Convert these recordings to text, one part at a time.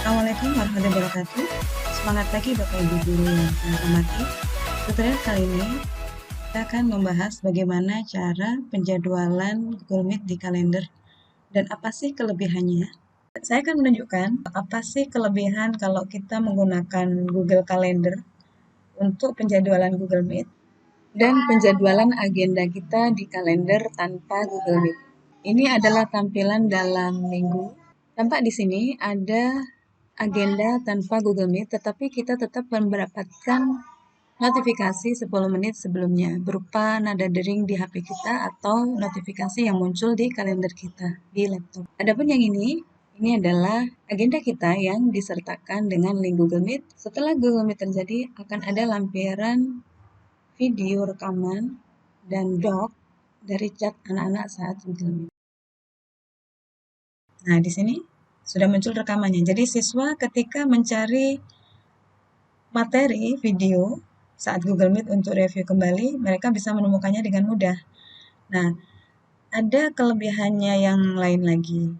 Assalamualaikum warahmatullahi wabarakatuh. Semangat pagi Bapak Ibu guru yang saya hormati. Tutorial kali ini kita akan membahas bagaimana cara penjadwalan Google Meet di kalender dan apa sih kelebihannya. Saya akan menunjukkan apa sih kelebihan kalau kita menggunakan Google Calendar untuk penjadwalan Google Meet dan penjadwalan agenda kita di kalender tanpa Google Meet. Ini adalah tampilan dalam minggu. Tampak di sini ada agenda tanpa Google Meet, tetapi kita tetap mendapatkan notifikasi 10 menit sebelumnya berupa nada dering di HP kita atau notifikasi yang muncul di kalender kita di laptop. Adapun yang ini adalah agenda kita yang disertakan dengan link Google Meet. Setelah Google Meet terjadi, akan ada lampiran video rekaman dan doc dari chat anak-anak saat Google Meet. Nah, di sini sudah muncul rekamannya. Jadi siswa ketika mencari materi video saat Google Meet untuk review kembali, mereka bisa menemukannya dengan mudah. Nah, ada kelebihannya yang lain lagi.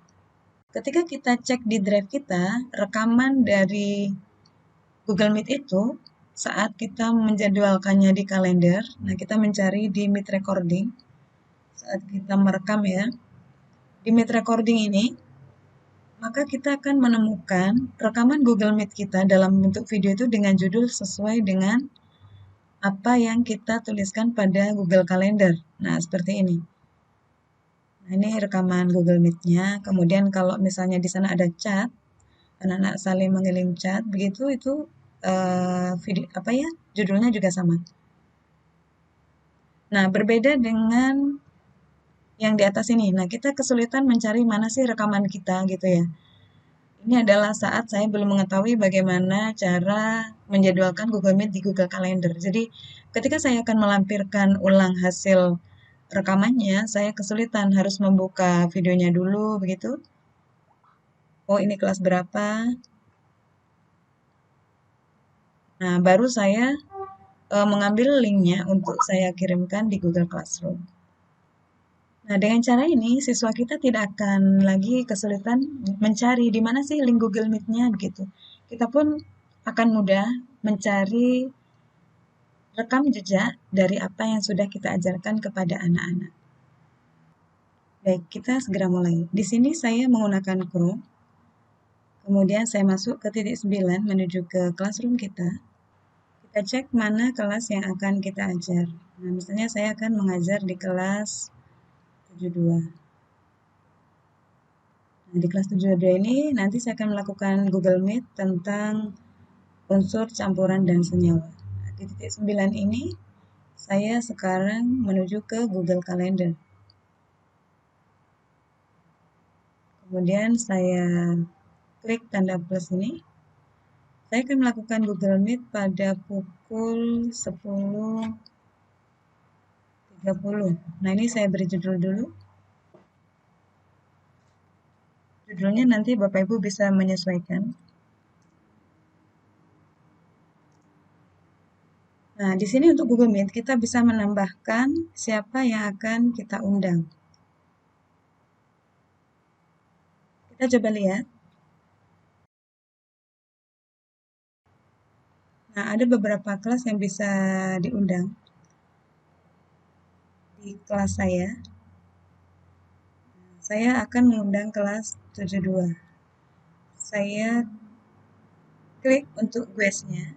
Ketika kita cek di drive kita, rekaman dari Google Meet itu saat kita menjadwalkannya di kalender, nah kita mencari di Meet Recording, saat kita merekam ya, di Meet Recording ini, maka kita akan menemukan rekaman Google Meet kita dalam bentuk video itu dengan judul sesuai dengan apa yang kita tuliskan pada Google Calendar. Nah, seperti ini. Nah, ini rekaman Google Meet-nya. Kemudian kalau misalnya di sana ada chat, anak-anak saling mengirim chat, begitu itu video apa ya? Judulnya juga sama. Nah, berbeda dengan yang di atas ini. Nah, kita kesulitan mencari mana sih rekaman kita gitu ya. Ini adalah saat saya belum mengetahui bagaimana cara menjadwalkan Google Meet di Google Calendar. Jadi, ketika saya akan melampirkan ulang hasil rekamannya, saya kesulitan harus membuka videonya dulu, begitu. Oh, ini kelas berapa? Nah, baru saya mengambil linknya untuk saya kirimkan di Google Classroom. Nah, dengan cara ini, siswa kita tidak akan lagi kesulitan mencari di mana sih link Google Meet-nya, begitu. Kita pun akan mudah mencari rekam jejak dari apa yang sudah kita ajarkan kepada anak-anak. Baik, kita segera mulai. Di sini saya menggunakan Chrome. Kemudian saya masuk ke titik 9 menuju ke classroom kita. Kita cek mana kelas yang akan kita ajar. Nah, misalnya saya akan mengajar di kelas 72. Nah, di kelas 72 ini nanti saya akan melakukan Google Meet tentang unsur campuran dan senyawa. Nah, di titik 9 ini saya sekarang menuju ke Google Calendar. Kemudian saya klik tanda plus ini. Saya akan melakukan Google Meet pada pukul 10.30. Nah, ini saya beri judul dulu. Judulnya nanti Bapak Ibu bisa menyesuaikan. Nah, di sini untuk Google Meet kita bisa menambahkan siapa yang akan kita undang. Kita coba lihat. Nah, ada beberapa kelas yang bisa diundang di kelas saya. Saya akan mengundang kelas 72. Saya klik untuk guest-nya.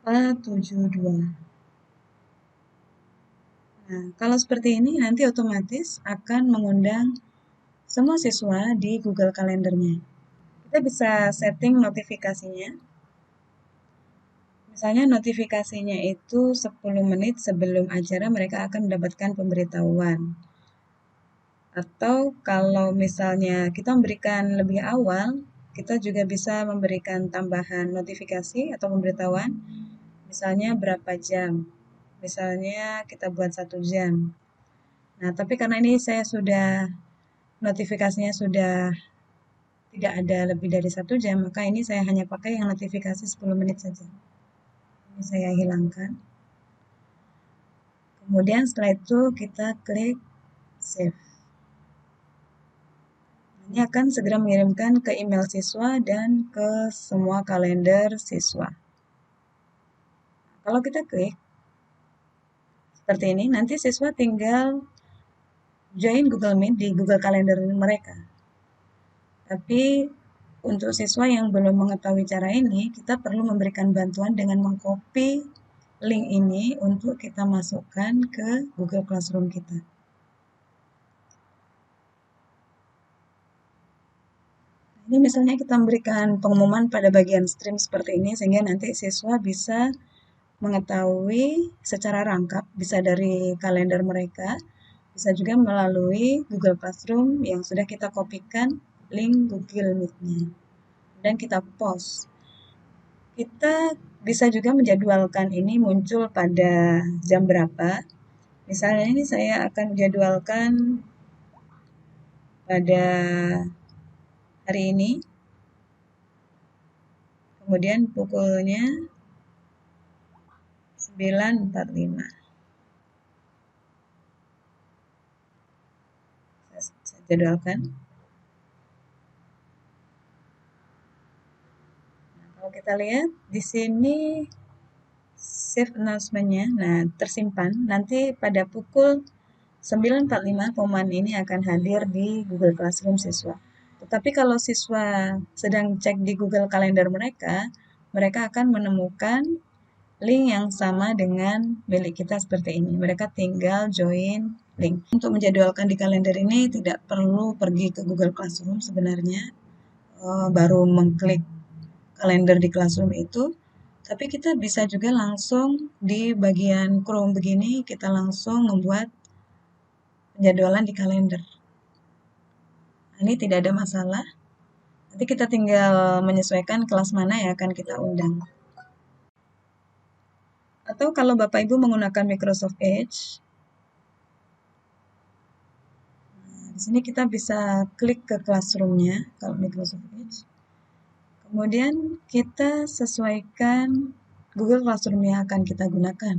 72. Nah, kalau seperti ini nanti otomatis akan mengundang semua siswa di Google Calendar-nya. Kita bisa setting notifikasinya. Misalnya notifikasinya itu 10 menit sebelum acara mereka akan mendapatkan pemberitahuan. Atau kalau misalnya kita memberikan lebih awal, kita juga bisa memberikan tambahan notifikasi atau pemberitahuan. Misalnya berapa jam. Misalnya kita buat 1 jam. Nah, tapi karena ini saya sudah notifikasinya sudah tidak ada lebih dari 1 jam, maka ini saya hanya pakai yang notifikasi 10 menit saja. Ini saya hilangkan. Kemudian setelah itu kita klik save. Ini akan segera mengirimkan ke email siswa dan ke semua kalender siswa. Kalau kita klik seperti ini, nanti siswa tinggal join Google Meet di Google Calendar mereka. Tapi untuk siswa yang belum mengetahui cara ini, kita perlu memberikan bantuan dengan mengcopy link ini untuk kita masukkan ke Google Classroom kita. Ini misalnya kita memberikan pengumuman pada bagian stream seperti ini, sehingga nanti siswa bisa mengetahui secara rangkap, bisa dari kalender mereka, bisa juga melalui Google Classroom yang sudah kita kopikan link Google Meet-nya. Dan kita post. Kita bisa juga menjadwalkan ini muncul pada jam berapa. Misalnya ini saya akan menjadwalkan pada hari ini. Kemudian pukulnya 9.45. Saya jadwalkan. Nah, kalau kita lihat di sini save announcement-nya, nah tersimpan. Nanti pada pukul 9.45 pengumuman ini akan hadir di Google Classroom siswa. Tetapi kalau siswa sedang cek di Google Calendar mereka, mereka akan menemukan link yang sama dengan milik kita seperti ini. Mereka tinggal join link. Untuk menjadwalkan di kalender ini tidak perlu pergi ke Google Classroom sebenarnya. Baru mengklik kalender di Classroom itu. Tapi kita bisa juga langsung di bagian Chrome begini, kita langsung membuat penjadwalan di kalender. Ini tidak ada masalah. Nanti kita tinggal menyesuaikan kelas mana yang akan kita undang. Atau kalau Bapak Ibu menggunakan Microsoft Edge, nah, di sini kita bisa klik ke Classroom-nya kalau Microsoft Edge. Kemudian kita sesuaikan Google Classroom yang akan kita gunakan.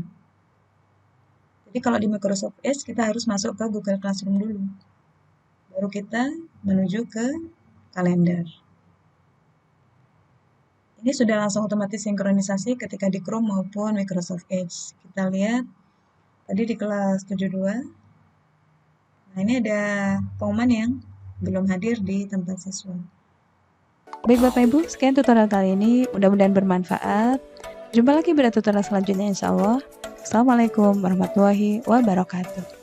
Jadi kalau di Microsoft Edge kita harus masuk ke Google Classroom dulu. Baru kita menuju ke kalender. Ini sudah langsung otomatis sinkronisasi ketika di Chrome maupun Microsoft Edge. Kita lihat tadi di kelas 72. Nah, ini ada pengumuman yang belum hadir di tempat siswa. Baik Bapak Ibu, sekian tutorial kali ini. Mudah-mudahan bermanfaat. Jumpa lagi pada tutorial selanjutnya insya Allah. Assalamualaikum warahmatullahi wabarakatuh.